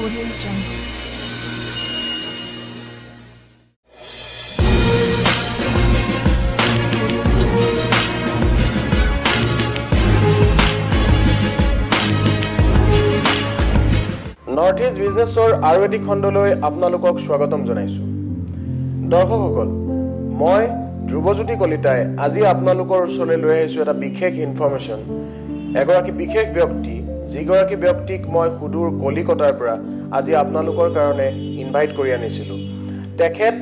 Audio Jungle. North east বিজনেছৰ আৰু এটি খণ্ডলৈ আপোনালোকক স্বাগতম জনাইছোঁ। দৰ্শকসকল, মই ধ্ৰুৱজ্যোতি কলিতাই আজি আপোনালোকৰ ওচৰলৈ লৈ আহিছোঁ এটা বিশেষ ইনফৰমেশ্যন। এগৰাকী বিশেষ ব্যক্তি, যিগৰাকী ব্যক্তিক মই সুদূৰ কলিকতাৰ পৰা আজি আপোনালোকৰ কাৰণে ইনভাইট কৰি আনিছিলোঁ। তেখেত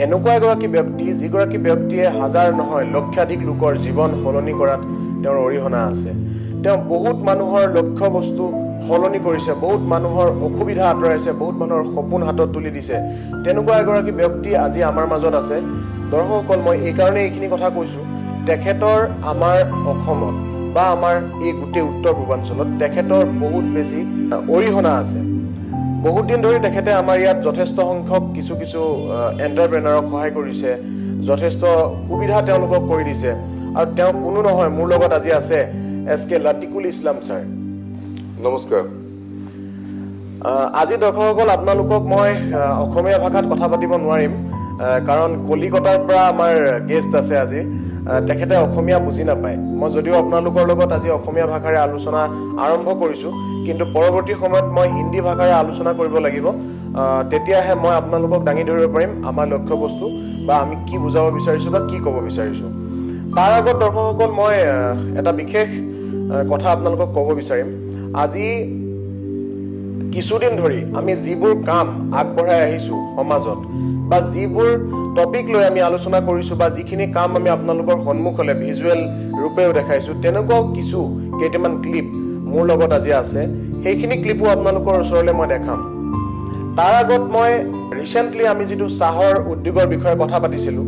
এনেকুৱা এগৰাকী ব্যক্তি, যিগৰাকী ব্যক্তিয়ে হাজাৰ নহয় লক্ষাধিক লোকৰ জীৱন সলনি কৰাত তেওঁৰ অৰিহণা আছে। তেওঁ বহুত মানুহৰ লক্ষ্য বস্তু সলনি কৰিছে, বহুত মানুহৰ অসুবিধা আঁতৰাইছে, বহুত মানুহৰ সপোন হাতত তুলি দিছে। তেনেকুৱা এগৰাকী ব্যক্তি আজি আমাৰ মাজত আছে। দৰ্শকসকল, মই এইকাৰণে এইখিনি কথা কৈছোঁ, তেখেতৰ আমাৰ অসমত বা আমাৰ এই গোটেই উত্তৰ পূৰ্বাঞ্চলত তেখেতৰ বহুত বেছি অৰিহণা আছে। বহুত দিন ধৰি তেখেতে আমাৰ ইয়াত যথেষ্ট সংখ্যক কিছু এণ্টাৰপ্ৰেনাৰক সহায় কৰিছে, যথেষ্ট সুবিধা তেওঁলোকক কৰি দিছে। আৰু তেওঁ কোনো নহয়, মোৰ লগত আজি আছে SK লাতিকুল ইছলাম ছাৰ। নমস্কাৰ। আজি দৰ্শকসকল, আপোনালোকক মই অসমীয়া ভাষাত কথা পাতিব নোৱাৰিম, কাৰণ কলিকতাৰ পৰা আমাৰ গেষ্ট আছে আজি। তেখেতে অসমীয়া বুজি নাপায়। মই যদিও আপোনালোকৰ লগত আজি অসমীয়া ভাষাৰে আলোচনা আৰম্ভ কৰিছোঁ, কিন্তু পৰৱৰ্তী সময়ত মই হিন্দী ভাষাৰে আলোচনা কৰিব লাগিব। তেতিয়াহে মই আপোনালোকক দাঙি ধৰিব পাৰিম আমাৰ লক্ষ্যবস্তু বা আমি কি বুজাব বিচাৰিছোঁ বা কি ক'ব বিচাৰিছোঁ। তাৰ আগত দৰ্শকসকল, মই এটা বিশেষ কথা আপোনালোকক ক'ব বিচাৰিম। আজি কিছুদিন ধৰি আমি যিবোৰ কাম আগবঢ়াই আহিছোঁ সমাজত, বা যিবোৰ টপিক লৈ আমি আলোচনা কৰিছোঁ, বা যিখিনি কাম আমি আপোনালোকৰ সন্মুখলৈ ভিজুৱেল ৰূপেও দেখাইছোঁ, তেনেকুৱাও কেইটামান ক্লিপ মোৰ লগত আজি আছে। সেইখিনি ক্লিপো আপোনালোকৰ ওচৰলৈ মই দেখাম। তাৰ আগত মই ৰিচেণ্টলি আমি যিটো চাহৰ উদ্যোগৰ বিষয়ে কথা পাতিছিলোঁ,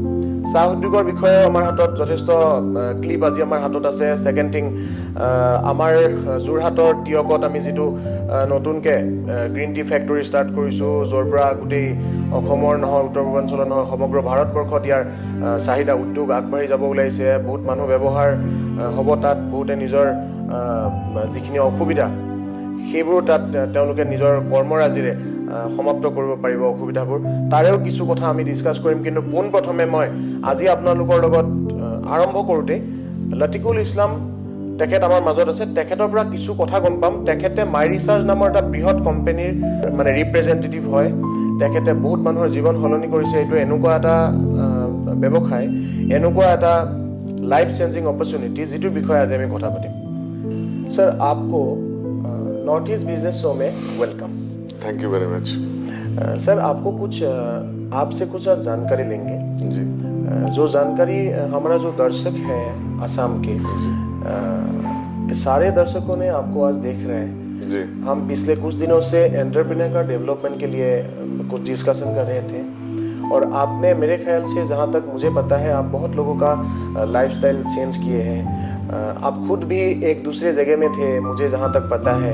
চাহ উদ্যোগৰ বিষয়ে আমাৰ হাতত যথেষ্ট ক্লিপ আজি আমাৰ হাতত আছে। ছেকেণ্ড থিং, আমাৰ যোৰহাটৰ টিয়কত আমি যিটো নতুনকৈ গ্ৰীণ টি ফেক্টৰী ষ্টাৰ্ট কৰিছোঁ, য'ৰ পৰা গোটেই অসমৰ নহয়, উত্তৰ পূৰ্বাঞ্চলৰ নহয়, সমগ্ৰ ভাৰতবৰ্ষত ইয়াৰ চাহিদা উদ্যোগ আগবাঢ়ি যাব ওলাইছে। বহুত মানুহ ব্যৱহাৰ হ'ব তাত, বহুতে নিজৰ যিখিনি অসুবিধা সেইবোৰ তাত তেওঁলোকে নিজৰ কৰ্মৰাজিৰে সমাপ্ত কৰিব পাৰিব অসুবিধাবোৰ। তাৰেও কিছু কথা আমি ডিছকাছ কৰিম। কিন্তু পোনপ্ৰথমে মই আজি আপোনালোকৰ লগত আৰম্ভ কৰোঁতে লাতিকুল ইছলাম তেখেত আমাৰ মাজত আছে। তেখেতৰ পৰা কিছু কথা গম পাম। তেখেতে মাই ৰিচাৰ্চ নামৰ এটা বৃহৎ কোম্পানীৰ ৰিপ্ৰেজেণ্টেটিভ হয়। তেখেতে বহুত মানুহৰ জীৱন সলনি কৰিছে। এইটো এনেকুৱা এটা ব্যৱসায়, এনেকুৱা এটা লাইফ চেঞ্জিং অপৰচুনিটি, যিটোৰ বিষয়ে আজি আমি কথা পাতিম। सर, आपको नॉर्थ ईस्ट बिजनेस शो में welcome. Thank you very much. Sir, आपसे कुछ जानकारी लेंगे जी। जो जानकारी हमारा जो दर्शक है असम के, सारे दर्शकों ने आपको आज देख रहे हैं जी। हम पिछले कुछ दिनों से एंटरप्रेन्योर का डेवलपमेंट के लिए कुछ डिस्कशन कर रहे थे, और आपने मेरे ख्याल से, जहाँ तक मुझे पता है, आप बहुत लोगों का लाइफस्टाइल चेंज किए हैं। आप खुद भी एक दूसरे जगह में थे, मुझे जहाँ तक पता है,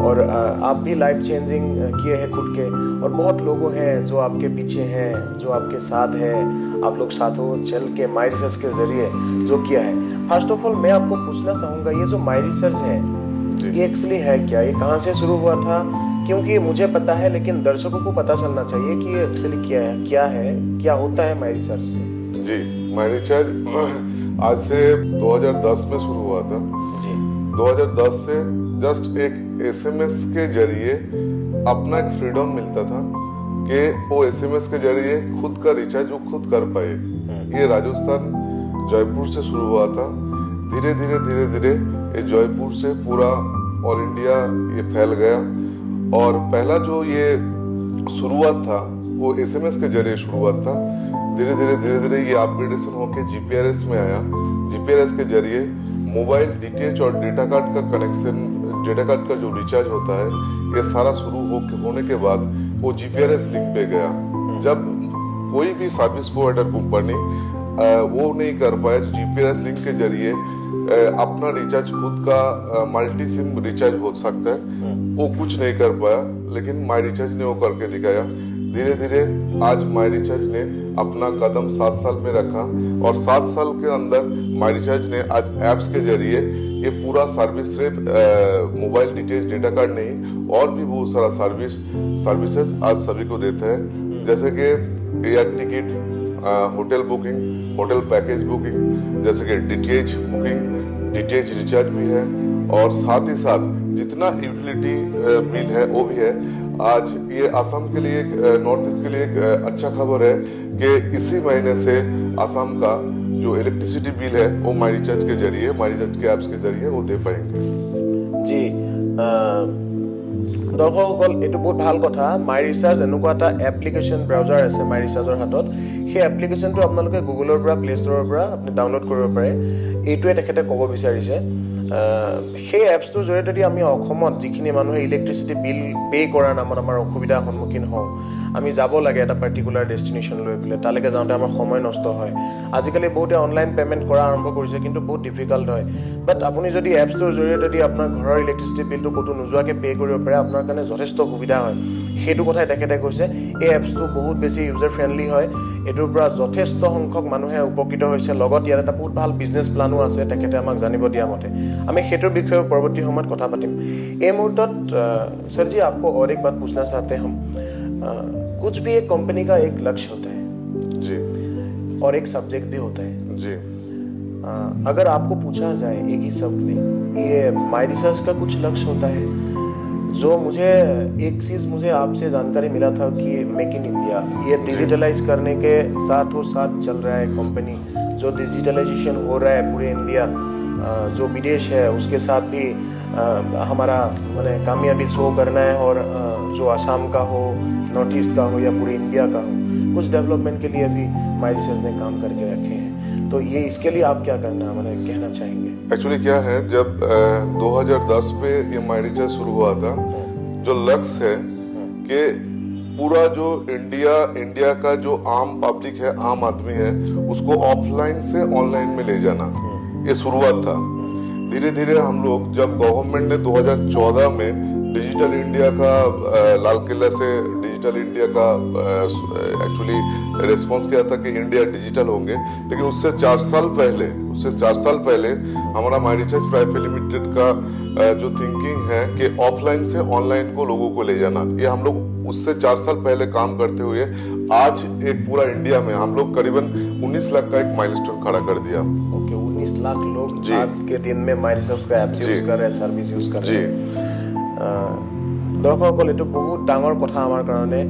और आप भी लाइफ चेंजिंग किए हैं खुद के। और बहुत लोग हैं जो आपके पीछे हैं, जो आपके साथ हैं, आप लोग साथों चल के माई रिसर्च के ज़रिए जो किया है। फर्स्ट ऑफ ऑल, मैं आपको पूछना चाहूँगा, ये जो माई रिसर्च है, ये एक्चुअली है क्या? ये कहाँ से शुरू हुआ था? क्योंकि मुझे पता है, लेकिन दर्शकों को पता चलना चाहिए कि ये एक्चुअली क्या है, क्या होता है my research say. Ji, my recharge आज से 2010 में शुरू हुआ था जी। 2010 से जस्ट एक SMS के जरिए अपना एक फ्रीडम मिलता था कि वो SMS के जरिए खुद का रिचार्ज वो खुद कर पाए। ये राजस्थान जयपुर से शुरू हुआ था। धीरे धीरे ये जयपुर से पूरा ऑल इंडिया ये फैल गया। और पहला जो ये शुरुआत था वो SMS के जरिए शुरुआत था। धीरे धीरे ये अपग्रेडेशन होके GPRS में आया। GPRS के जरिए मोबाइल DTH और डेटा कार्ड का कनेक्शन, डेटा कार्ड का जो रिचार्ज होता है, ये सारा शुरू होने के बाद वो GPRS लिंक पे गया। जब कोई भी सर्विस प्रोवाइडर कंपनी वो नहीं कर पाया, GPRS लिंक के जरिए अपना रिचार्ज खुद का मल्टी सिम रिचार्ज हो सकता है, वो कुछ नहीं कर पाया, लेकिन माई रिचार्ज ने वो करके दिखाया। धीरे धीरे आज माई रिचार्ज ने अपना कदम 7 साल में रखा, और 7 साल के अंदर माई रिचार्ज ने आज ऐप्स के जरिए ये पूरा सर्विस सिर्फ मोबाइल डिटेल्स डेटा कार्ड नहीं और भी बहुत सारा सर्विसेज आज सभी को देता है, जैसे कि air ticket, hotel booking, hotel package booking, जैसे कि डीटीएच बुकिंग, डीटीएच रिचार्ज भी है और साथ ही साथ जितना यूटिलिटी बिल है वो भी है। आज ये आसाम के लिए, नॉर्थ ईस्ट के लिए एक अच्छा खबर है कि इसी महीने से आसाम का जो इलेक्ट्रिसिटी बिल है वो माई रिचार्ज के जरिए, माई रिचार्ज के ऐप्स के जरिए वो दे पाएंगे। जी দৰ্শকসকল, এইটো বহুত ভাল কথা। মাই ৰিচাৰ্জ এনেকুৱা এটা এপ্লিকেশ্যন ব্ৰাউজাৰ আছে মাই ৰিচাৰ্জৰ হাতত। সেই এপ্লিকেশ্যনটো আপোনালোকে গুগলৰ পৰা, প্লে ষ্ট'ৰৰ পৰা আপুনি ডাউনলোড কৰিব পাৰে। এইটোৱে তেখেতে ক'ব বিচাৰিছে। সেই এপছটোৰ জৰিয়তে আমি অসমত যিখিনি মানুহে ইলেক্ট্ৰিচিটি বিল পে' কৰাৰ নামত আমাৰ অসুবিধাৰ সন্মুখীন হওঁ, আমি যাব লাগে এটা পাৰ্টিকুলাৰ ডেষ্টিনেশ্যন লৈ পেলাই, তালৈকে যাওঁতে আমাৰ সময় নষ্ট হয়। আজিকালি বহুতে অনলাইন পে'মেণ্ট কৰা আৰম্ভ কৰিছে, কিন্তু বহুত ডিফিকাল্ট হয়। বাট আপুনি যদি এপছটোৰ জৰিয়তে আপোনাৰ ঘৰৰ ইলেক্ট্ৰিচিটি বিলটো ক'তো নোযোৱাকৈ পে' কৰিব পাৰে, আপোনাৰ কাৰণে যথেষ্ট সুবিধা হয়। সেইটো কথাই তেখেতে কৈছে। এই এপছটো বহুত বেছি ইউজাৰ ফ্ৰেণ্ডলি হয়। এইটোৰ পৰা যথেষ্ট সংখ্যক মানুহে উপকৃত হৈছে। লগত ইয়াত এটা বহুত ভাল বিজনেছ প্লানো আছে, তেখেতে আমাক জানিব দিয়া মতে। আমি সেইটোৰ বিষয়ে পৰৱৰ্তী সময়ত কথা পাতিম। এই মুহূৰ্তত सर जी आपको और एक बात पूछना चाहते हैं हम, कुछ भी एक कंपनी का एक लक्ष्य होता है जी और एक सब्जेक्ट भी होता है जी। अगर आपको पूछा जाए एक ही शब्द में, ये माई रिसर्च का कुछ लक्ष्य होता है? जो मुझे एक चीज़ मुझे आपसे जानकारी मिला था कि मेक इन इंडिया ये डिजिटलाइज करने के साथों साथ चल रहा है कंपनी, जो डिजिटलाइजेशन हो रहा है पूरे इंडिया, जो विदेश है उसके साथ भी हमारा मैंने कामयाबी शो करना है। और जो आसाम का हो, नॉर्थ ईस्ट का हो या पूरे इंडिया का हो, कुछ डेवलपमेंट के लिए भी माई रिसर्च ने काम करके रखे हैं। तो ये इसके लिए आप क्या करना मैंने कहना चाहेंगे? एक्चुअली क्या है, जब 2010 पे ये माई रिचार्ज शुरू हुआ था, जो लक्ष्य है कि पूरा जो इंडिया का जो आम पब्लिक है, आम आदमी है, उसको ऑफलाइन से ऑनलाइन में ले जाना, ये शुरुआत था। धीरे धीरे हम लोग, जब गवर्नमेंट ने 2014 में डिजिटल इंडिया का लाल किला से डिजिटल इंडिया का एक्चुअली रिस्पांस किया था कि इंडिया डिजिटल होंगे, लेकिन उससे 4 साल पहले हमारा माई रिचार्ज प्राइवेट लिमिटेड का जो थिंकिंग है कि ऑफलाइन से ऑनलाइन को लोगों को ले जाना, ये हम लोग उससे 4 साल पहले काम करते हुए आज एक पूरा इंडिया में हम लोग करीबन 19 लाख का एक माइलस्टोन खड़ा कर दिया। ओके, 19 लाख लोग आज के दिन में माई रिसर्च का एप्स यूज कर रहे हैं, सर्विस यूज कर रहे हैं। দৰ্শকসকল, এইটো বহুত ডাঙৰ কথা আমাৰ কাৰণে।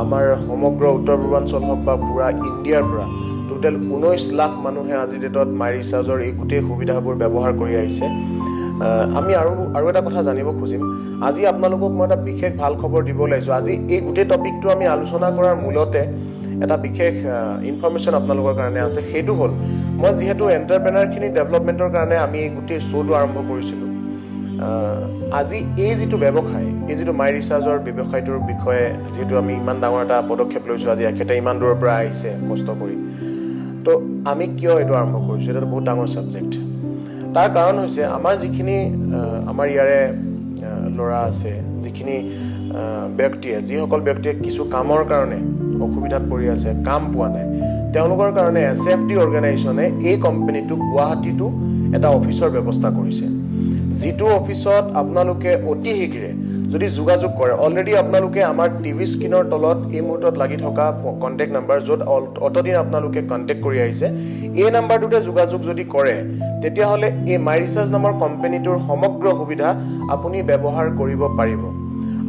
আমাৰ সমগ্ৰ উত্তৰ পূৰ্বাঞ্চল হওক বা পুৰা ইণ্ডিয়াৰ পৰা টোটেল 19 লাখ মানুহে আজিৰ ডেটত মাই ৰিচাৰ্জৰ এই গোটেই সুবিধাবোৰ ব্যৱহাৰ কৰি আহিছে। আমি আৰু এটা কথা জানিব খুজিম। আজি আপোনালোকক মই এটা বিশেষ ভাল খবৰ দিব লাগিছোঁ। আজি এই গোটেই টপিকটো আমি আলোচনা কৰাৰ মূলতে এটা বিশেষ ইনফৰমেশ্যন আপোনালোকৰ কাৰণে আছে। সেইটো হ'ল, মই যিহেতু এণ্টাৰপ্ৰেনাৰখিনি ডেভেলপমেণ্টৰ কাৰণে আমি এই গোটেই শ্ব'টো আৰম্ভ কৰিছিলোঁ। আজি এই যিটো ব্যৱসায়, এই যিটো মাই ৰিচাৰ্জৰ ব্যৱসায়টোৰ বিষয়ে যিহেতু আমি ইমান ডাঙৰ এটা পদক্ষেপ লৈছোঁ, আজি এখেতে ইমান দূৰৰ পৰা আহিছে কষ্ট কৰি, তো আমি কিয় এইটো আৰম্ভ কৰিছোঁ? এটা বহুত ডাঙৰ ছাবজেক্ট। তাৰ কাৰণ হৈছে, আমাৰ যিখিনি আমাৰ ইয়াৰে ল'ৰা আছে, যিখিনি যিসকল ব্যক্তিয়ে কিছু কামৰ কাৰণে অসুবিধাত পৰি আছে, কাম পোৱা নাই, তেওঁলোকৰ কাৰণে SFD অৰ্গেনাইজেশ্যনে এই কোম্পানীটো গুৱাহাটীতো এটা অফিচৰ ব্যৱস্থা কৰিছে। যিটো অফিচত আপোনালোকে অতি শীঘ্ৰে যদি যোগাযোগ কৰে, অলৰেডি আপোনালোকে আমাৰ টিভি স্ক্ৰীনৰ তলত এই মুহূৰ্তত লাগি থকা কণ্টেক্ট নাম্বাৰ, য'ত অতদিন আপোনালোকে কণ্টেক্ট কৰি আহিছে, এই নাম্বাৰটোতে যোগাযোগ যদি কৰে, তেতিয়াহ'লে এই মাই ৰিচাৰ্জ নামৰ কোম্পানীটোৰ সমগ্ৰ সুবিধা আপুনি ব্যৱহাৰ কৰিব পাৰিব।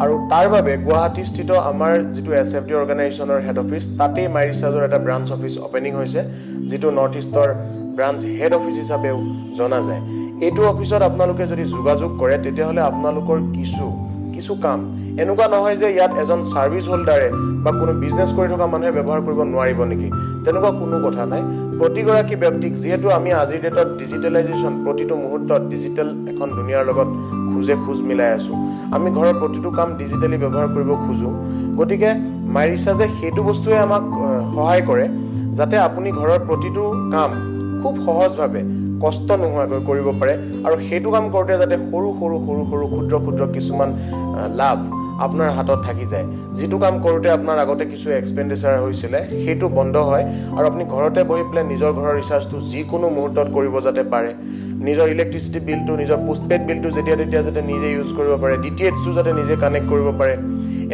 আৰু তাৰ বাবে গুৱাহাটীস্থিত আমাৰ যিটো SFD অৰ্গেনাইজেশ্যনৰ হেড অফিচ, তাতেই মাই ৰিচাৰ্জৰ এটা ব্ৰাঞ্চ অফিচ অপেনিং হৈছে, যিটো নৰ্থ ইষ্টৰ ব্ৰাঞ্চ হেড অফিচ হিচাপেও জনা যায়। এইটো অফিচত আপোনালোকে যদি যোগাযোগ কৰে, তেতিয়াহ'লে আপোনালোকৰ কিছু কাম এনেকুৱা নহয় যে ইয়াত এজন ছাৰ্ভিচ হোল্ডাৰে বা কোনো বিজনেছ কৰি থকা মানুহে ব্যৱহাৰ কৰিব নোৱাৰিব নেকি, তেনেকুৱা কোনো কথা নাই। প্ৰতিগৰাকী ব্যক্তিক, যিহেতু আমি আজিৰ ডেটত ডিজিটেলাইজেশ্যন, প্ৰতিটো মুহূৰ্তত ডিজিটেল এখন দুনিয়াৰ লগত খোজ মিলাই আছোঁ, আমি ঘৰৰ প্ৰতিটো কাম ডিজিটেলি ব্যৱহাৰ কৰিব খোজোঁ। গতিকে মাই ৰিচাৰ্জে সেইটো বস্তুৱে আমাক সহায় কৰে, যাতে আপুনি ঘৰৰ প্ৰতিটো কাম খুব সহজভাৱে কষ্ট নোহোৱাকৈ কৰিব পাৰে। আৰু সেইটো কাম কৰোঁতে যাতে সৰু ক্ষুদ্ৰ কিছুমান লাভ আপোনাৰ হাতত থাকি যায়। যিটো কাম কৰোঁতে আপোনাৰ আগতে কিছু এক্সপেণ্ডিচাৰ হৈছিলে সেইটো বন্ধ হয় আৰু আপুনি ঘৰতে বহি পেলাই নিজৰ ঘৰৰ ৰিচাৰ্জটো যিকোনো মুহূৰ্তত কৰিব যাতে পাৰে, নিজৰ ইলেক্ট্ৰিচিটি বিলটো, নিজৰ পোষ্টপেইড বিলটো যেতিয়া তেতিয়া যাতে নিজে ইউজ কৰিব পাৰে, DTHটো যাতে নিজে কানেক্ট কৰিব পাৰে,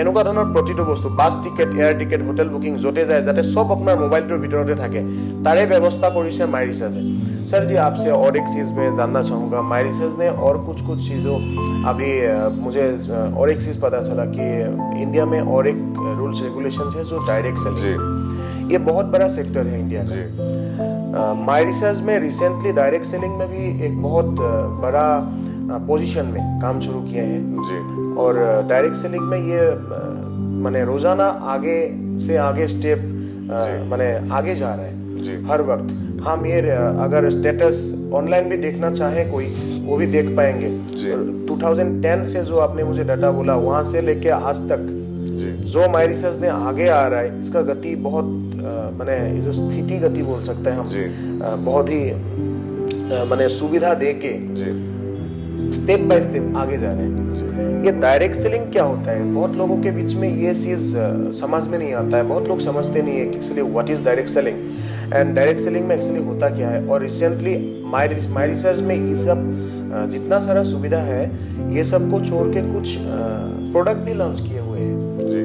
এনেকুৱা ধৰণৰ প্ৰতিটো বস্তু, bus ticket, air ticket, hotel booking য'তে যায় যাতে চব আপোনাৰ মোবাইলটোৰ ভিতৰতে থাকে, তাৰে ব্যৱস্থা কৰিছে মাই ৰিচাৰ্জে। सर जी आपसे और एक चीज़ मैं जानना चाहूँगा, माई रिसर्च ने और कुछ चीज़ों अभी मुझे और एक चीज़ पता चला कि इंडिया में और एक रूल्स रेगुलेशंस है जो डायरेक्ट सेलिंग, ये बहुत बड़ा सेक्टर है इंडिया का। माई रिसर्च में रिसेंटली डायरेक्ट सेलिंग में भी एक बहुत बड़ा पोजीशन में काम शुरू किए हैं जी। और डायरेक्ट सेलिंग में ये माने रोजाना आगे से आगे स्टेप माने आगे जा रहा है जी। हर वक्त हम ये अगर स्टेटस ऑनलाइन भी देखना चाहे कोई, वो भी देख पाएंगे। 2010 से जो आपने मुझे डाटा बोला, वहाँ से लेके आज तक जी। जो माई रिसर्च ने आगे आ रहा है, इसका गति बहुत माने जो स्थिति गति बोल सकते हैं हम जी। बहुत ही माने सुविधा दे के स्टेप बाय स्टेप आगे जा रहे हैं। ये डायरेक्ट सेलिंग क्या होता है? बहुत लोगों के बीच में ये चीज़ समझ में नहीं आता है, बहुत लोग समझते नहीं है कि actually what is direct selling and direct selling में एक्चुअली होता क्या है। और रिसेंटली माई रिसर्च में ये सब जितना सारा सुविधा है, ये सब को छोड़ के कुछ प्रोडक्ट भी लॉन्च किए हुए हैं जी।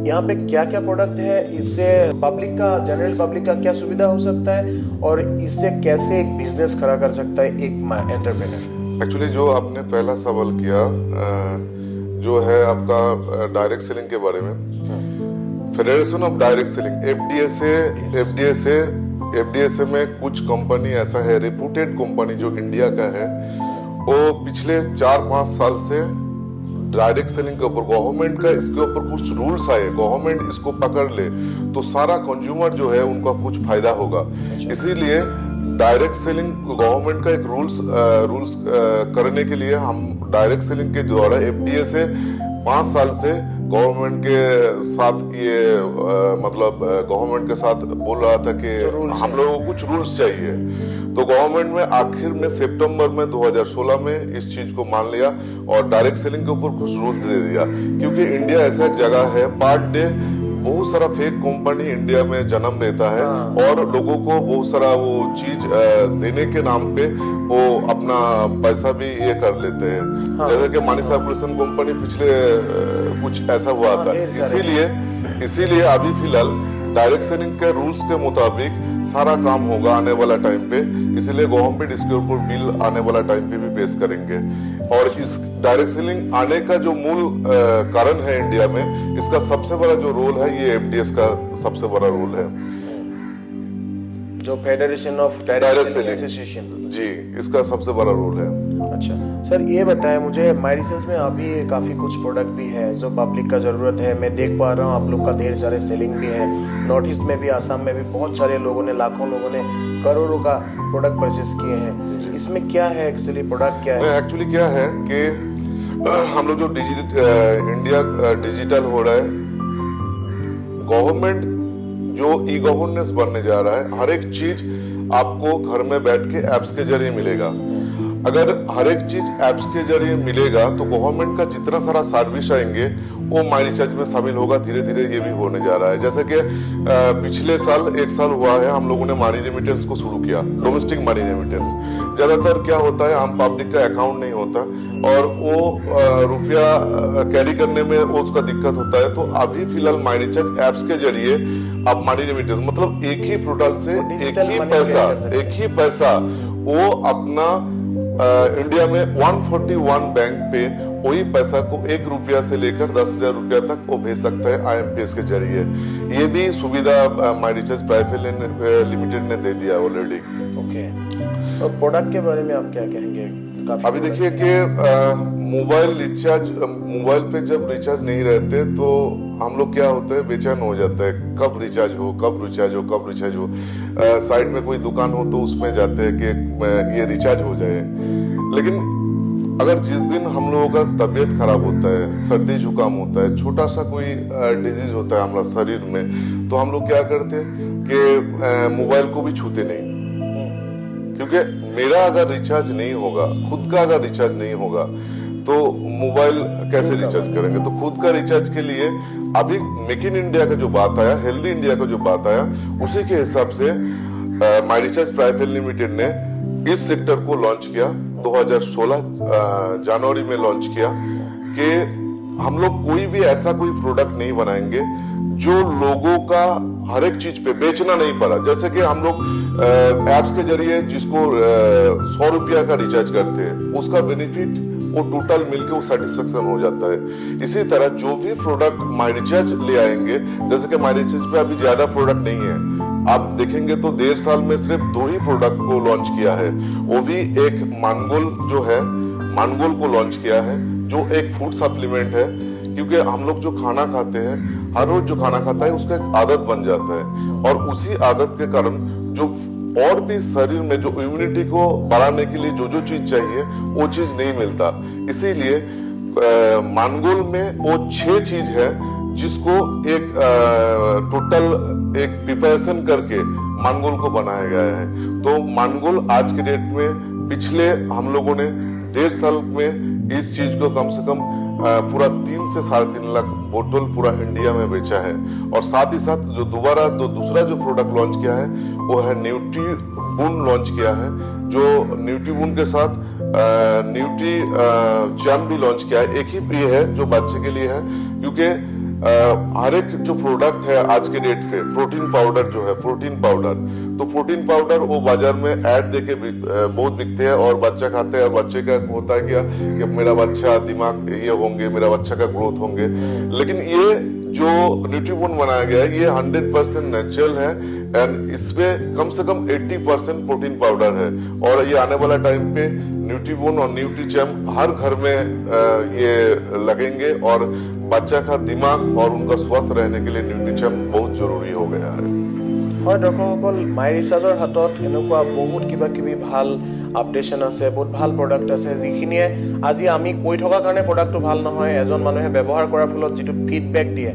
यहाँ पे क्या क्या प्रोडक्ट है, इससे पब्लिक का, जनरल पब्लिक का क्या सुविधा हो सकता है और इससे कैसे एक बिजनेस खड़ा कर सकता है एक एंटरप्रेन्योर? एक्चुअली जो आपने पहला सवाल किया जो है आपका डायरेक्ट सेलिंग के बारे में, फेडरेशन ऑफ डायरेक्ट सेलिंग एफडीएसए में कुछ कंपनी ऐसा है, रेपुटेड कंपनी जो इंडिया का है, वो पिछले 4-5 साल से डायरेक्ट सेलिंग के ऊपर गवर्नमेंट का इसके ऊपर कुछ रूल्स आए, गवर्नमेंट इसको पकड़ ले तो सारा कंज्यूमर जो है उनका कुछ फायदा होगा। इसीलिए डायरेक्ट सेलिंग गवर्नमेंट का एक रूल्स करने के लिए हम डायरेक्ट सेलिंग के द्वारा एफडीएसए 5 साल से गवर्नमेंट के साथ ये मतलब गवर्नमेंट के साथ बोल रहा था कि हम लोगों को कुछ रूल्स चाहिए। तो गवर्नमेंट में आखिर में सितंबर में 2016 में इस चीज को मान लिया और डायरेक्ट सेलिंग के ऊपर कुछ रूल्स दे दिया, क्योंकि इंडिया ऐसा एक जगह है पर डे बहुत सारा फेक कंपनी इंडिया में जन्म लेता है और लोगों को बहुत सारा वो चीज देने के नाम पे वो अपना पैसा भी ये कर लेते हैं। जैसे कि मनी सर्कुलेशन कंपनी पिछले कुछ ऐसा हुआ था। इसीलिए अभी फिलहाल डायरेक्ट सेलिंग के रूल्स के मुताबिक सारा काम होगा आने वाला टाइम पे, इसीलिए गवर्नमेंट इसके ऊपर बिल आने वाला टाइम पे भी पेश करेंगे। और इस डायरेक्ट सेलिंग आने का जो मूल कारण है इंडिया में, इसका सबसे बड़ा जो रोल है ये एफडीएस का सबसे बड़ा रोल है, जो federation of direct selling association ji, इसका सबसे बड़ा रोल है। अच्छा सर, ये बताएं मुझे, माई रिसर्च में अभी काफ़ी कुछ प्रोडक्ट भी है जो पब्लिक का ज़रूरत है। मैं देख पा रहा हूँ आप लोग का ढेर सारे सेलिंग भी है। नॉर्थ ईस्ट में भी, आसाम में भी बहुत सारे लोगों ने, लाखों लोगों ने करोड़ों का प्रोडक्ट परचेस किए हैं। इसमें क्या है एक्चुअली, प्रोडक्ट क्या है? एक्चुअली क्या है कि हम लोग जो इंडिया डिजिटल हो रहा है, गवर्नमेंट जो ई गवर्नेंस बनने जा रहा है, हर एक चीज आपको घर में बैठ के एप्स के जरिए मिलेगा। अगर हर एक चीज एप्स के जरिए मिलेगा तो गवर्नमेंट का जितना सारा सर्विस आएंगे वो माई रिचार्ज में शामिल होगा। धीरे धीरे ये भी होने जा रहा है। जैसे कि पिछले साल 1 साल हुआ है हम लोगों ने मनी रेमिटेंस को शुरू किया, डोमेस्टिक मनी रेमिटेंस। ज्यादातर क्या होता है, आम पब्लिक का अकाउंट नहीं होता और वो रुपया कैरी करने में उसका दिक्कत होता है। तो अभी फिलहाल माई रिचार्ज एप्स के जरिए आप मनी रेमिटेंस मतलब एक ही पोर्टल से एक ही पैसा वो अपना इंडिया में 141 बैंक पे वही पैसा को 1 रुपया से लेकर 10,000 रुपया तक वो भेज सकता है IMPS के जरिए। ये भी सुविधा माई रिचार्ज प्राइवेट लिमिटेड ने दे दिया ऑलरेडी। ओके, तो प्रोडक्ट के बारे में आप क्या कहेंगे? अभी देखिए कि मोबाइल पे जब रिचार्ज नहीं रहते तो हम लोग क्या होता है, बेचैन हो जाता है, कब रिचार्ज हो। साइड में कोई दुकान हो तो उसमें जाते हैं कि ये रिचार्ज हो जाए। लेकिन अगर जिस दिन हम लोगों का तबीयत खराब होता है, सर्दी जुकाम होता है, छोटा सा कोई डिजीज होता है हमारा शरीर में, तो हम लोग क्या करते हैं कि मोबाइल को भी छूते नहीं। क्योंकि मेरा अगर रिचार्ज नहीं होगा, खुद का अगर रिचार्ज नहीं होगा तो मोबाइल कैसे रिचार्ज करेंगे? तो खुद का रिचार्ज के लिए अभी मेक इन इंडिया का जो बात आया, हेल्दी इंडिया का जो बात आया, उसी के हिसाब से माई रिचार्ज प्राइवेट लिमिटेड ने इस सेक्टर को लॉन्च किया 2016 जनवरी में लॉन्च किया कि हम लोग कोई भी ऐसा कोई प्रोडक्ट नहीं बनाएंगे जो लोगों का हर एक चीज पे बेचना नहीं पड़ा। जैसे कि हम लोग एप्स के जरिए जिसको 100 रुपया का रिचार्ज करते हैं, उसका बेनिफिट वो टोटल मिलके वो सेटिस्फेक्शन हो जाता है। इसी तरह जो भी प्रोडक्ट माई रिचार्ज ले आएंगे, जैसे कि माई रिचार्ज पे अभी ज्यादा प्रोडक्ट नहीं है, आप देखेंगे तो 1.5 साल में सिर्फ 2 ही प्रोडक्ट को लॉन्च किया है, वो भी एक मानगोल जो है, मानगोल को लॉन्च किया है जो एक फूड सप्लीमेंट है। क्योंकि हम लोग जो खाना खाते हैं, हर रोज जो खाना खाता है उसका एक आदत बन जाता है, और उसी आदत के कारण जो और भी शरीर में जो इम्यूनिटी को बढ़ाने के लिए जो जो चीज चाहिए वो चीज नहीं मिलता। इसीलिए मानगोल में वो 6 चीज है जिसको एक टोटल एक प्रिपरेशन करके मानगोल को बनाया गया है। तो मानगोल आज के डेट में पिछले हम लोगों ने 1.5 साल में इस चीज को कम से कम पूरा 3 से 3.5 लाख बोतल पूरा इंडिया में बेचा है। और साथ ही साथ जो दूसरा जो प्रोडक्ट लॉन्च किया है वो है न्यूट्रीबून लॉन्च किया है, जो न्यूट्रीबून के साथ न्यूट्री जैम भी लॉन्च किया है। एक ही प्रिय है जो बच्चे के लिए है, क्योंकि हर एक जो प्रोडक्ट है आज के डेट पे, प्रोटीन पाउडर जो है, प्रोटीन पाउडर, तो प्रोटीन पाउडर वो बाजार में ऐड देके बहुत बिकते हैं और बच्चा खाते हैं, और बच्चे का होता है क्या कि मेरा बच्चा दिमाग ये होंगे, मेरा बच्चा का ग्रोथ होंगे। लेकिन ये जो न्यूट्रीबून बनाया गया है ये 100% नेचुरल है, एंड इसमें कम से कम 80% प्रोटीन पाउडर है। और ये आने वाला टाइम पे न्यूट्रीबून और न्यूट्रीचैम हर घर में ये लगेंगे, और बच्चा का दिमाग और उनका स्वस्थ रहने के लिए न्यूट्रीचैम बहुत जरूरी हो गया है। হয় দৰ্শকসকল, মাই ৰিচাৰ্জৰ হাতত এনেকুৱা বহুত কিবা কিবি ভাল আপডেশ্যন আছে, বহুত ভাল প্ৰডাক্ট আছে, যিখিনিয়ে আজি আমি কৈ থকাৰ কাৰণে প্ৰডাক্টটো ভাল নহয়, এজন মানুহে ব্যৱহাৰ কৰাৰ ফলত যিটো ফিডবেক দিয়ে,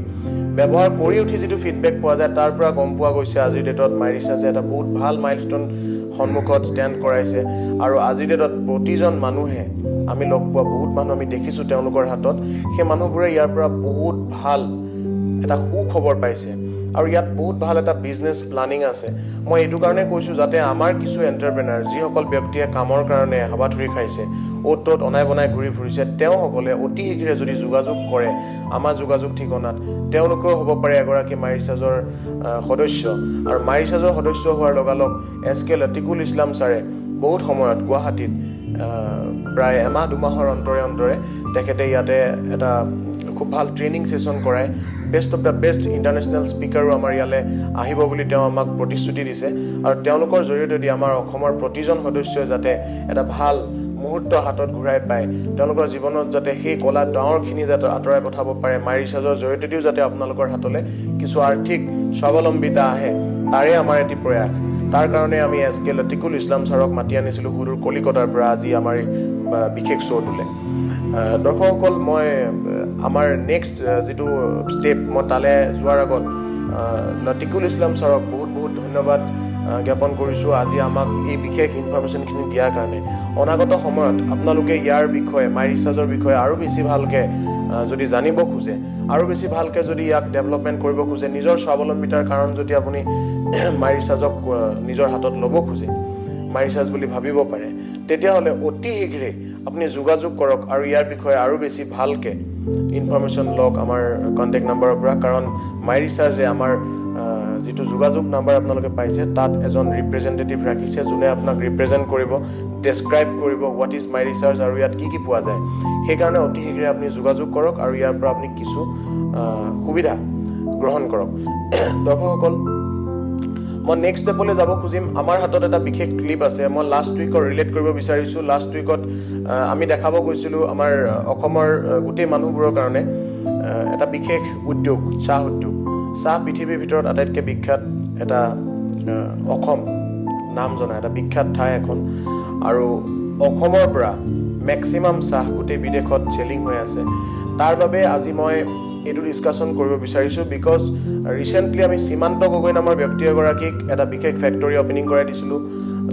ব্যৱহাৰ কৰি উঠি যিটো ফিডবেক পোৱা যায়, তাৰ পৰা গম পোৱা গৈছে আজিৰ ডেটত মাই ৰিচাৰ্জে এটা বহুত ভাল মাইলষ্টন সন্মুখত ষ্টেণ্ড কৰাইছে। আৰু আজিৰ ডেটত প্ৰতিজন মানুহে, আমি লগ পোৱা বহুত মানুহ আমি দেখিছোঁ তেওঁলোকৰ হাতত, সেই মানুহবোৰে ইয়াৰ পৰা বহুত ভাল এটা সুখবৰ পাইছে, আৰু ইয়াত বহুত ভাল এটা বিজনেছ প্লানিং আছে। মই এইটো কাৰণে কৈছোঁ যাতে আমাৰ কিছু এণ্টাৰপ্ৰেনাৰ, যিসকল ব্যক্তিয়ে কামৰ কাৰণে হাবাথুৰি খাইছে, অ'ত ত'ত অনাই বনাই ঘূৰি ফুৰিছে, তেওঁসকলে অতি শীঘ্ৰে যদি যোগাযোগ কৰে আমাৰ যোগাযোগ ঠিকনাত, তেওঁলোকেও হ'ব পাৰে এগৰাকী মাই ৰিচাৰ্জৰ সদস্য। আৰু মাই ৰিচাৰ্জৰ সদস্য হোৱাৰ লগালগ SK লতিকুল ইছলাম ছাৰে বহুত সময়ত গুৱাহাটীত প্ৰায় এমাহ 2 মাহৰ অন্তৰে অন্তৰে তেখেতে ইয়াতে এটা খুব ভাল ট্ৰেইনিং ছেশ্যন কৰায়। Best of the best international স্পীকাৰো আমাৰ ইয়ালৈ আহিব বুলি তেওঁ আমাক প্ৰতিশ্ৰুতি দিছে, আৰু তেওঁলোকৰ জৰিয়তে আমাৰ অসমৰ প্ৰতিজন সদস্যই যাতে এটা ভাল মুহূৰ্ত হাতত ঘূৰাই পায়, তেওঁলোকৰ জীৱনত যাতে সেই কলা ডাঙৰখিনি যাতে আঁতৰাই পঠাব পাৰে, মাই ৰিচাৰ্জৰ জৰিয়তেও যাতে আপোনালোকৰ হাতলৈ কিছু আৰ্থিক স্বাৱলম্বিতা আহে, তাৰে আমাৰ এটি প্ৰয়াস। তাৰ কাৰণে আমি SK লতিকুল ইছলাম ছাৰক মাতি আনিছিলোঁ সুদূৰ কলিকতাৰ পৰা আজি আমাৰ বিশেষ শ্ব'টোলৈ। দৰ্শকসকল, মই আমাৰ নেক্সট যিটো ষ্টেপ, মই তালৈ যোৱাৰ আগত লতিকুল ইছলাম ছাৰক বহুত বহুত ধন্যবাদ জ্ঞাপন কৰিছোঁ আজি আমাক এই বিশেষ ইনফৰমেশ্যনখিনি দিয়াৰ কাৰণে। অনাগত সময়ত আপোনালোকে ইয়াৰ বিষয়ে, মাই ৰিচাৰ্জৰ বিষয়ে আৰু বেছি ভালকৈ যদি জানিব খোজে, আৰু বেছি ভালকৈ যদি ইয়াক ডেভেলপমেণ্ট কৰিব খোজে, নিজৰ স্বাৱলম্বিতাৰ কাৰণ যদি আপুনি মাই ৰিচাৰ্জক নিজৰ হাতত ল'ব খোজে, মাই ৰিচাৰ্জ বুলি ভাবিব পাৰে, তেতিয়াহ'লে অতি শীঘ্ৰে আপুনি যোগাযোগ কৰক আৰু ইয়াৰ বিষয়ে আৰু বেছি ভালকৈ ইনফৰমেশ্যন লওক আমাৰ কণ্টেক্ট নাম্বাৰৰ পৰা। কাৰণ মাই ৰিচাৰ্জে আমাৰ যিটো যোগাযোগ নাম্বাৰ আপোনালোকে পাইছে, তাত এজন ৰিপ্ৰেজেণ্টেটিভ ৰাখিছে যোনে আপোনাক ৰিপ্ৰেজেণ্ট কৰিব, ডেছক্ৰাইব কৰিব হোৱাট ইজ মাই ৰিচাৰ্জ আৰু ইয়াত কি কি পোৱা যায়। সেইকাৰণে অতি শীঘ্ৰে আপুনি যোগাযোগ কৰক আৰু ইয়াৰ পৰা আপুনি কিছু সুবিধা গ্ৰহণ কৰক। দৰ্শকসকল, মই নেক্সট ষ্টেপলৈ যাব খুজিম। আমাৰ হাতত এটা বিশেষ ক্লিপ আছে, মই লাষ্ট উইকৰ ৰিলেট কৰিব বিচাৰিছোঁ। লাষ্ট উইকত আমি দেখাব গৈছিলোঁ আমাৰ অসমৰ গোটেই মানুহবোৰৰ কাৰণে এটা বিশেষ উদ্যোগ, চাহ উদ্যোগ। চাহ পৃথিৱীৰ ভিতৰত আটাইতকৈ বিখ্যাত এটা অসম নাম জনা এটা বিখ্যাত ঠাই এখন, আৰু অসমৰ পৰা মেক্সিমাম চাহ গোটেই বিদেশত চেলিং হৈ আছে। তাৰ বাবে আজি মই এইটো ডিছকাশ্যন কৰিব বিচাৰিছোঁ, বিকজ ৰিচেণ্টলি আমি সীমান্ত গগৈ নামৰ ব্যক্তি এগৰাকীক এটা বিশেষ ফেক্টৰী অপেনিং কৰাই দিছিলোঁ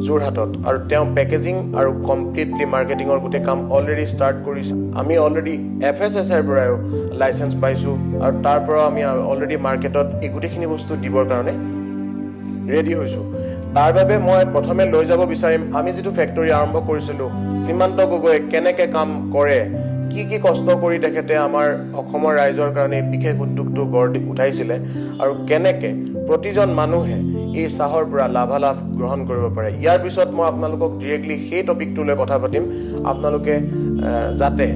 যোৰহাটত আৰু তেওঁ পেকেজিং আৰু কমপ্লিটলি মাৰ্কেটিঙৰ গোটেই কাম অলৰেডি ষ্টাৰ্ট কৰিছে আমি অলৰেডি FSSIৰ পৰাও লাইচেঞ্চ পাইছোঁ আৰু তাৰ পৰা আমি অলৰেডি মাৰ্কেটত এই গোটেইখিনি বস্তু দিবৰ কাৰণে ৰেডি হৈছোঁ তাৰ বাবে মই প্ৰথমে লৈ যাব বিচাৰিম আমি যিটো ফেক্টৰী আৰম্ভ কৰিছিলোঁ সীমান্ত গগৈ কেনেকৈ কাম কৰে কি কষ্ট কৰি তেখেতে আমাৰ অসমৰ ৰাইজৰ কাৰণে বিশেষ উদ্যোগটো গঢ় উঠাইছিলে আৰু কেনেকৈ প্ৰতিজন মানুহে এই চাহৰ পৰা লাভালাভ গ্ৰহণ কৰিব পাৰে ইয়াৰ পিছত মই আপোনালোকক ডিৰেক্টলি সেই টপিকটো লৈ কথা পাতিম আপোনালোকে যাতে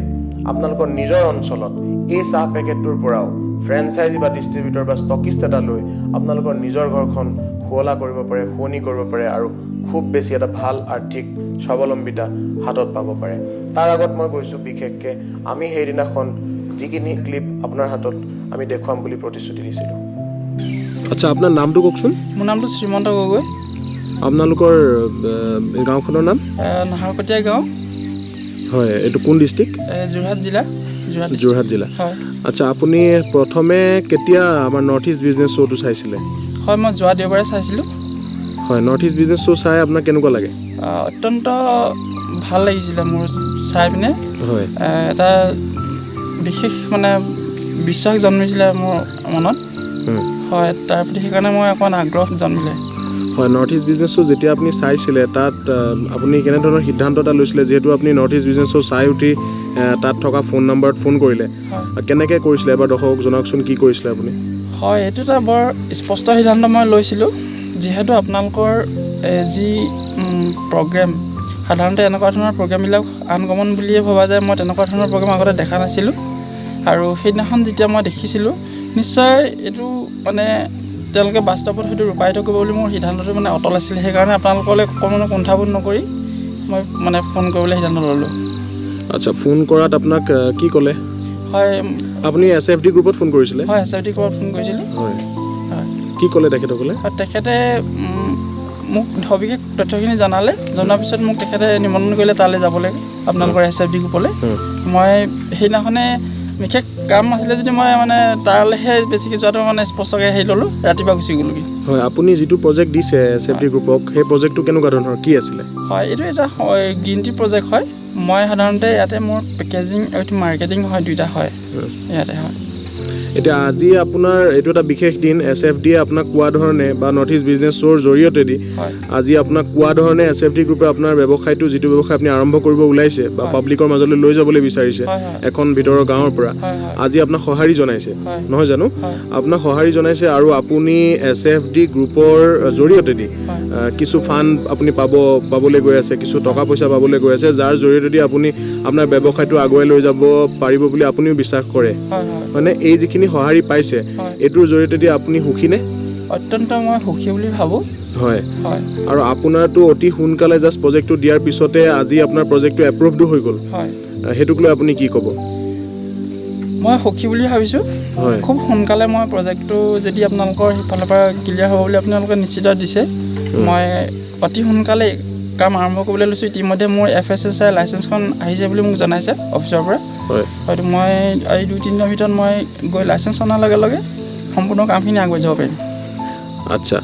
আপোনালোকৰ নিজৰ অঞ্চলত এই চাহ পেকেটটোৰ পৰাও ফ্ৰেঞ্চাইজি বা ডিষ্ট্ৰিবিউটৰ বা ষ্টকিষ্ট এটা লৈ আপোনালোকৰ নিজৰ ঘৰখন খুৱলা কৰিব পাৰে শুৱনি কৰিব পাৰে আৰু খুব বেছি এটা ভাল আৰ্থিক স্বাৱলম্বিতা হাতত পাব পাৰে তাৰ আগত মই কৈছোঁ বিশেষকৈ আমি সেইদিনাখন যিখিনি ক্লিপ আপোনাৰ হাতত আমি দেখুৱাম বুলি প্ৰতিশ্ৰুতি দিছিলোঁ আচ্ছা আপোনাৰ নামটো কওকচোন মোৰ নামটো শ্ৰীমন্ত গগৈ আপোনালোকৰ গাঁওখনৰ নাম নাহৰকটীয়া গাঁও হয় এইটো কোন ডিষ্ট্ৰিক্ট যোৰহাট জিলা যোৰহাট জিলা হয় আচ্ছা আপুনি প্ৰথমে কেতিয়া আমাৰ নৰ্থ ইষ্ট বিজনেছ শ্ব'টো চাইছিলে হয় মই যোৱা দেওবাৰে চাইছিলোঁ হয় নৰ্থ ইষ্ট বিজনেছ শ্ব' চাই আপোনাৰ কেনেকুৱা লাগে অত্যন্ত ভাল লাগিছিলে মোৰ চাই পিনে হয় এটা বিশেষ মানে বিশ্বাস জন্মিছিলে মোৰ মনত হয় তাৰ প্ৰতি সেইকাৰণে মই অকণমান আগ্ৰহ জন্মিলে হয় নৰ্থ ইষ্ট বিজনেছ শ্ব' যেতিয়া আপুনি চাইছিলে তাত আপুনি কেনেধৰণৰ সিদ্ধান্ত এটা লৈছিলে যিহেতু আপুনি নৰ্থ ইষ্ট বিজনেছ শ্ব' চাই উঠি তাত থকা ফোন নম্বৰত ফোন কৰিলে কেনেকৈ কৰিছিলে এবাৰ দৰ্শকক জনাওকচোন কি কৰিছিলে আপুনি হয় এইটো এটা বৰ স্পষ্ট সিদ্ধান্ত মই লৈছিলোঁ যিহেতু আপোনালোকৰ যি প্ৰগ্ৰেম সাধাৰণতে এনেকুৱা ধৰণৰ প্ৰগ্ৰেমবিলাক আনকমন বুলিয়ে ভবা যায় মই তেনেকুৱা ধৰণৰ প্ৰগ্ৰেম আগতে দেখা নাছিলোঁ আৰু সেইদিনাখন যেতিয়া মই দেখিছিলোঁ নিশ্চয় এইটো মানে তেওঁলোকে বাস্তৱত হয়তো ৰূপায়িত কৰিব বুলি মোৰ সিদ্ধান্তটো মানে অটল আছিলে সেইকাৰণে আপোনালোকলৈ অকণমানো কুণ্ঠাবোধ নকৰি মই মানে ফোন কৰিবলৈ সিদ্ধান্ত ল'লোঁ আচ্ছা ফোন কৰাত আপোনাক কি ক'লে হয় আপুনি SFD গ্ৰুপত ফোন কৰিছিলে হয় SFD গ্ৰুপত ফোন কৰিছিলোঁ হয় হয় কি ক'লে তেখেতসকলে তেখেতে মোক সবিশেষ তথ্যখিনি জনালে জনাৰ পিছত মোক তেখেতে নিমন্ত্ৰণ কৰিলে তালৈ যাবলৈ আপোনালোকৰ SFD গ্ৰুপলৈ মই সেইদিনাখনে বিশেষ কাম আছিলে যদি মই মানে তালৈহে বেছিকৈ যোৱাটো মানে স্পষ্টকৈ হেৰি ল'লোঁ ৰাতিপুৱা গুচি গ'লোগৈ হয় আপুনি যিটো প্ৰজেক্ট দিছে SFD গ্ৰুপক সেই প্ৰজেক্টটো কেনেকুৱা ধৰণৰ কি আছিলে হয় এইটো এটা গ্ৰীণ টি প্ৰজেক্ট হয় মই সাধাৰণতে ইয়াতে মোৰ পেকেজিং আৰু মাৰ্কেটিং হয় দুইটা হয় ইয়াতে হয় এতিয়া আজি আপোনাৰ এইটো এটা বিশেষ দিন SFDয়ে আপোনাক কোৱা ধৰণে বা নৰ্থ ইষ্ট বিজনেছ শ্ব'ৰ জৰিয়তে দি আজি আপোনাক কোৱা ধৰণে SFD গ্ৰুপে আপোনাৰ ব্যৱসায়টো যিটো ব্যৱসায় আপুনি আৰম্ভ কৰিব ওলাইছে বা পাব্লিকৰ মাজলৈ লৈ যাবলৈ বিচাৰিছে এখন ভিতৰৰ গাঁৱৰ পৰা আজি আপোনাক সঁহাৰি জনাইছে নহয় জানো আপোনাক সঁহাৰি জনাইছে আৰু আপুনি SFD গ্ৰুপৰ জৰিয়তে দি কিছু ফাণ্ড আপুনি পাবলৈ গৈ আছে কিছু টকা পইচা পাবলৈ গৈ আছে যাৰ জৰিয়তে দি আপুনি আপোনাৰ ব্যৱসায়টো আগুৱাই লৈ যাব পাৰিব বুলি আপুনিও বিশ্বাস কৰে মানে এই যিখিনি সঁহাৰি পাইছে এইটোৰ জৰিয়তে দি আপুনি সুখীনে অত্যন্ত মই সুখী বুলি ভাবোঁ হয় আৰু আপোনাৰতো অতি সোনকালে জাষ্ট প্ৰজেক্টটো দিয়াৰ পিছতে আজি আপোনাৰ প্ৰজেক্টটো এপ্ৰুভডো হৈ গ'ল সেইটোক লৈ আপুনি কি ক'ব মই সুখী বুলি ভাবিছোঁ খুব সোনকালে মই প্ৰজেক্টটো যদি আপোনালোকৰ সেইফালৰ পৰা ক্লিয়াৰ হ'ব বুলি আপোনালোকে নিশ্চিত দিছে মই অতি সোনকালে কাম আৰম্ভ কৰিবলৈ লৈছোঁ ইতিমধ্যে মোৰ FSSI লাইচেঞ্চখন আহিছে বুলি মোক জনাইছে অফিচৰ পৰা হয়তো মই এই 2-3 দিনৰ ভিতৰত মই গৈ লাইচেঞ্চ অনাৰ লগে লগে সম্পূৰ্ণ কামখিনি আগুৱাই যাব পাৰিম আচ্ছা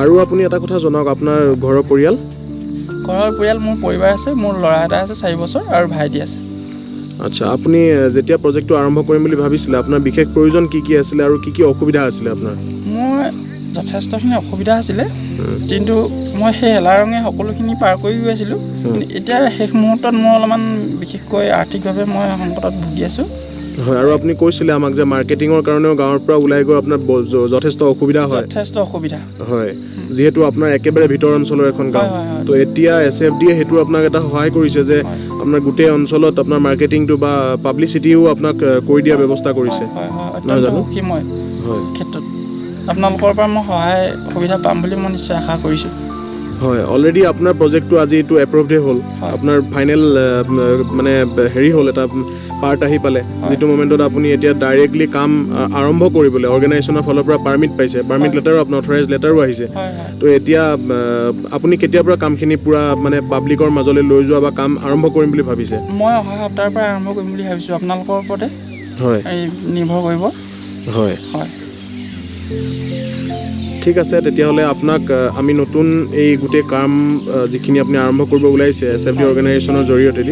আৰু আপুনি এটা কথা জনাওক আপোনাৰ ঘৰৰ পৰিয়াল মোৰ পৰিবাৰ আছে মোৰ ল'ৰা এটা আছে 4 বছৰ আৰু ভাইটি আছে আচ্ছা আপুনি যেতিয়া প্ৰজেক্টটো আৰম্ভ কৰিম বুলি ভাবিছিলে আপোনাৰ বিশেষ প্ৰয়োজন কি আছিলে আৰু কি অসুবিধা আছিলে আপোনাৰ মোৰ যথেষ্টখিনি অসুবিধা আছিলে কিন্তু মই সেই এলাৰঙে সকলোখিনি পাৰ কৰি গৈ আছিলোঁ এতিয়া শেষ মুহূৰ্তত মোৰ অলপমান বিশেষকৈ আৰ্থিকভাৱে মই সংকটত ভুগি আছোঁ হয় আৰু আপুনি কৈছিলে আমাক যে মাৰ্কেটিঙৰ কাৰণেও গাঁৱৰ পৰা ওলাই গৈ আপোনাৰ যথেষ্ট অসুবিধা হয় হয় যিহেতু আপোনাৰ একেবাৰে ভিতৰ অঞ্চলৰ এখন গাঁও তো এতিয়া SFDয়ে সেইটো আপোনাক এটা সহায় কৰিছে যে আপোনাৰ গোটেই অঞ্চলত আপোনাৰ মাৰ্কেটিংটো বা পাব্লিচিটিও আপোনাক কৰি দিয়াৰ ব্যৱস্থা কৰিছে ক্ষেত্ৰত আপোনালোকৰ পৰা মই সহায় সুবিধা পাম বুলি মই নিশ্চয় আশা কৰিছোঁ হয় অলৰেডি আপোনাৰ প্ৰজেক্টটো আজি এইটো এপ্ৰুভডে হ'ল আপোনাৰ ফাইনেল মানে হেৰি হ'ল এটা পাৰ্ট আহি পালে যিটো মোমেণ্টত আপুনি এতিয়া ডাইৰেক্টলি কাম আৰম্ভ কৰিবলৈ অৰ্গেনাইজেশ্যনৰ ফালৰ পৰা পাৰ্মিট পাইছে পাৰ্মিট লেটাৰো আপোনাৰ অথৰাইজ লেটাৰো আহিছে তো এতিয়া আপুনি কেতিয়াৰ পৰা কামখিনি পূৰা মানে পাব্লিকৰ মাজলৈ লৈ যোৱা বা কাম আৰম্ভ কৰিম বুলি ভাবিছে মই অহা সপ্তাহৰ পৰা আৰম্ভ কৰিম বুলি ভাবিছোঁ আপোনালোকৰ ওপৰতে হয় নিৰ্ভৰ কৰিব হয় ঠিক আছে তেতিয়াহ'লে আপোনাক আমি নতুন এই গোটেই কাম যিখিনি আপুনি আৰম্ভ কৰিব ওলাইছে SFD অৰ্গেনাইজেশ্যনৰ জৰিয়তে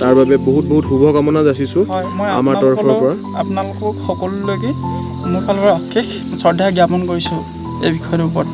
তাৰ বাবে বহুত বহুত শুভকামনা যাচিছোঁ হয় মই আমাৰ তৰফৰ পৰা। আপোনালোকক সকলোলৈকে মোৰ ফালৰ পৰা অশেষ শ্ৰদ্ধা জ্ঞাপন কৰিছোঁ এই বিষয়টোৰ ওপৰত।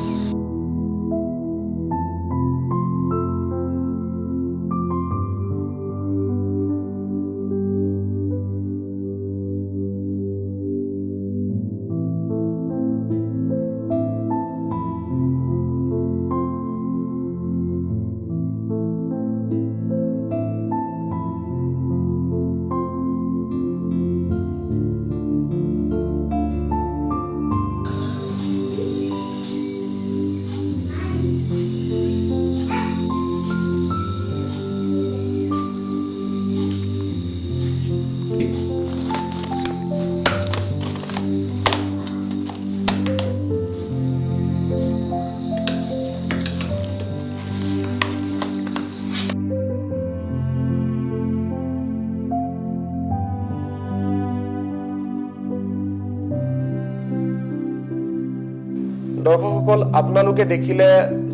দৰ্শকসকল আপোনালোকে দেখিলে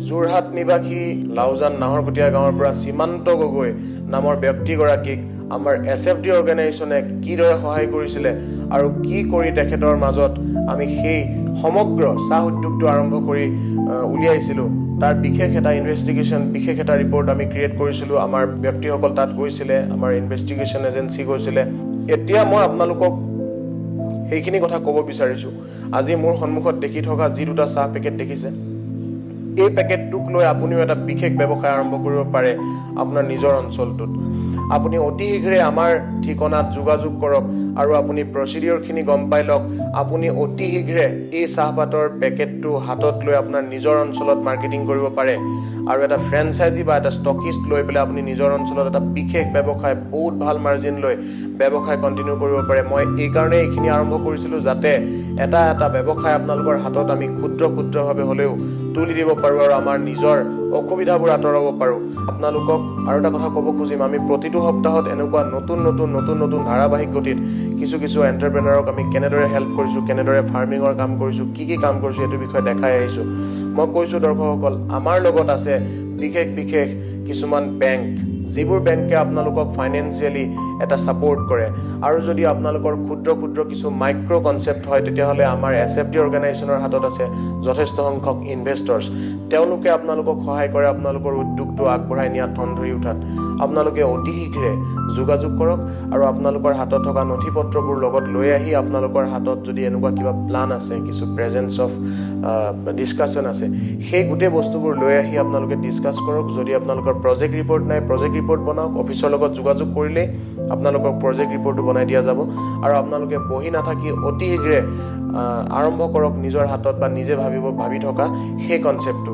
যোৰহাট নিবাসী লাউজান নাহৰকটীয়া গাঁৱৰ পৰা সীমান্ত গগৈ নামৰ ব্যক্তিগৰাকীক আমাৰ SFD অৰ্গেনাইজেশ্যনে কিদৰে সহায় কৰিছিলে আৰু কি কৰি তেখেতৰ মাজত আমি সেই সমগ্ৰ চাহ উদ্যোগটো আৰম্ভ কৰি উলিয়াইছিলোঁ তাৰ বিশেষ এটা ইনভেষ্টিগেশ্যন বিশেষ এটা ৰিপৰ্ট আমি ক্ৰিয়েট কৰিছিলোঁ। আমাৰ ব্যক্তিসকল তাত গৈছিলে, আমাৰ ইনভেষ্টিগেশ্যন এজেঞ্চি গৈছিলে। এতিয়া মই আপোনালোকক সেইখিনি কথা ক'ব বিচাৰিছোঁ। আজি মোৰ সন্মুখত দেখি থকা যি দুটা চাহ পেকেট দেখিছে, এই পেকেটটোক লৈ আপুনিও এটা বিশেষ ব্যৱসায় আৰম্ভ কৰিব পাৰে আপোনাৰ নিজৰ অঞ্চলটোত। আপুনি অতি শীঘ্ৰে আমাৰ ঠিকনাত যোগাযোগ কৰক আৰু আপুনি প্ৰচিডিঅ'ৰখিনি গম পাই লওক। আপুনি অতি শীঘ্ৰে এই চাহপাতৰ পেকেটটো হাতত লৈ আপোনাৰ নিজৰ অঞ্চলত মাৰ্কেটিং কৰিব পাৰে আৰু এটা ফ্ৰেঞ্চাইজি বা এটা ষ্টকিষ্ট লৈ পেলাই আপুনি নিজৰ অঞ্চলত এটা বিশেষ ব্যৱসায় বহুত ভাল মাৰ্জিন লৈ ব্যৱসায় কণ্টিনিউ কৰিব পাৰে। মই এইকাৰণে এইখিনি আৰম্ভ কৰিছিলোঁ যাতে এটা এটা ব্যৱসায় আপোনালোকৰ হাতত আমি ক্ষুদ্ৰভাৱে হ'লেও তুলি দিব পাৰোঁ আৰু আমাৰ নিজৰ অসুবিধাবোৰ আঁতৰাব পাৰোঁ। আপোনালোকক আৰু এটা কথা ক'ব খুজিম, আমি প্ৰতিটো সপ্তাহত এনেকুৱা নতুন ধাৰাবাহিক গতিত কিছু এণ্টাৰপ্ৰেনাৰক আমি কেনেদৰে হেল্প কৰিছোঁ, কেনেদৰে ফাৰ্মিঙৰ কাম কৰিছোঁ, কি কাম কৰিছোঁ এইটো বিষয়ে দেখাই আহিছোঁ। মই কৈছোঁ দৰ্শকসকল, আমাৰ লগত আছে বিশেষ কিছুমান বেংক, যিবোৰ বেংকে আপোনালোকক ফাইনেন্সিয়েলি এটা ছাপোৰ্ট কৰে আৰু যদি আপোনালোকৰ ক্ষুদ্ৰ কিছু মাইক্ৰ' কনচেপ্ট হয় তেতিয়াহ'লে আমাৰ SFD অৰ্গেনাইজেশ্যনৰ হাতত আছে যথেষ্ট সংখ্যক ইনভেষ্টৰ্ছ। তেওঁলোকে আপোনালোকক সহায় কৰে আপোনালোকৰ উদ্যোগটো আগবঢ়াই নিয়াত, ধন ধৰি উঠাত। আপোনালোকে অতি শীঘ্ৰে যোগাযোগ কৰক আৰু আপোনালোকৰ হাতত থকা নথি পত্ৰবোৰ লগত লৈ আহি আপোনালোকৰ হাতত যদি এনেকুৱা কিবা প্লান আছে, কিছু প্ৰেজেন্স অফ ডিছকাশ্যন আছে, সেই গোটেই বস্তুবোৰ লৈ আহি আপোনালোকে ডিছকাছ কৰক। যদি আপোনালোকৰ প্ৰজেক্ট ৰিপৰ্ট নাই, প্ৰজেক্ট ৰিপৰ্ট বনাওক। অফিচৰ লগত যোগাযোগ কৰিলেই আপোনালোকৰ প্ৰজেক্ট ৰিপৰ্টটো বনাই দিয়া যাব আৰু আপোনালোকে বহি নাথাকি অতি শীঘ্ৰে আৰম্ভ কৰক নিজৰ হাতত বা নিজে ভাবি থকা সেই কনচেপ্টটো।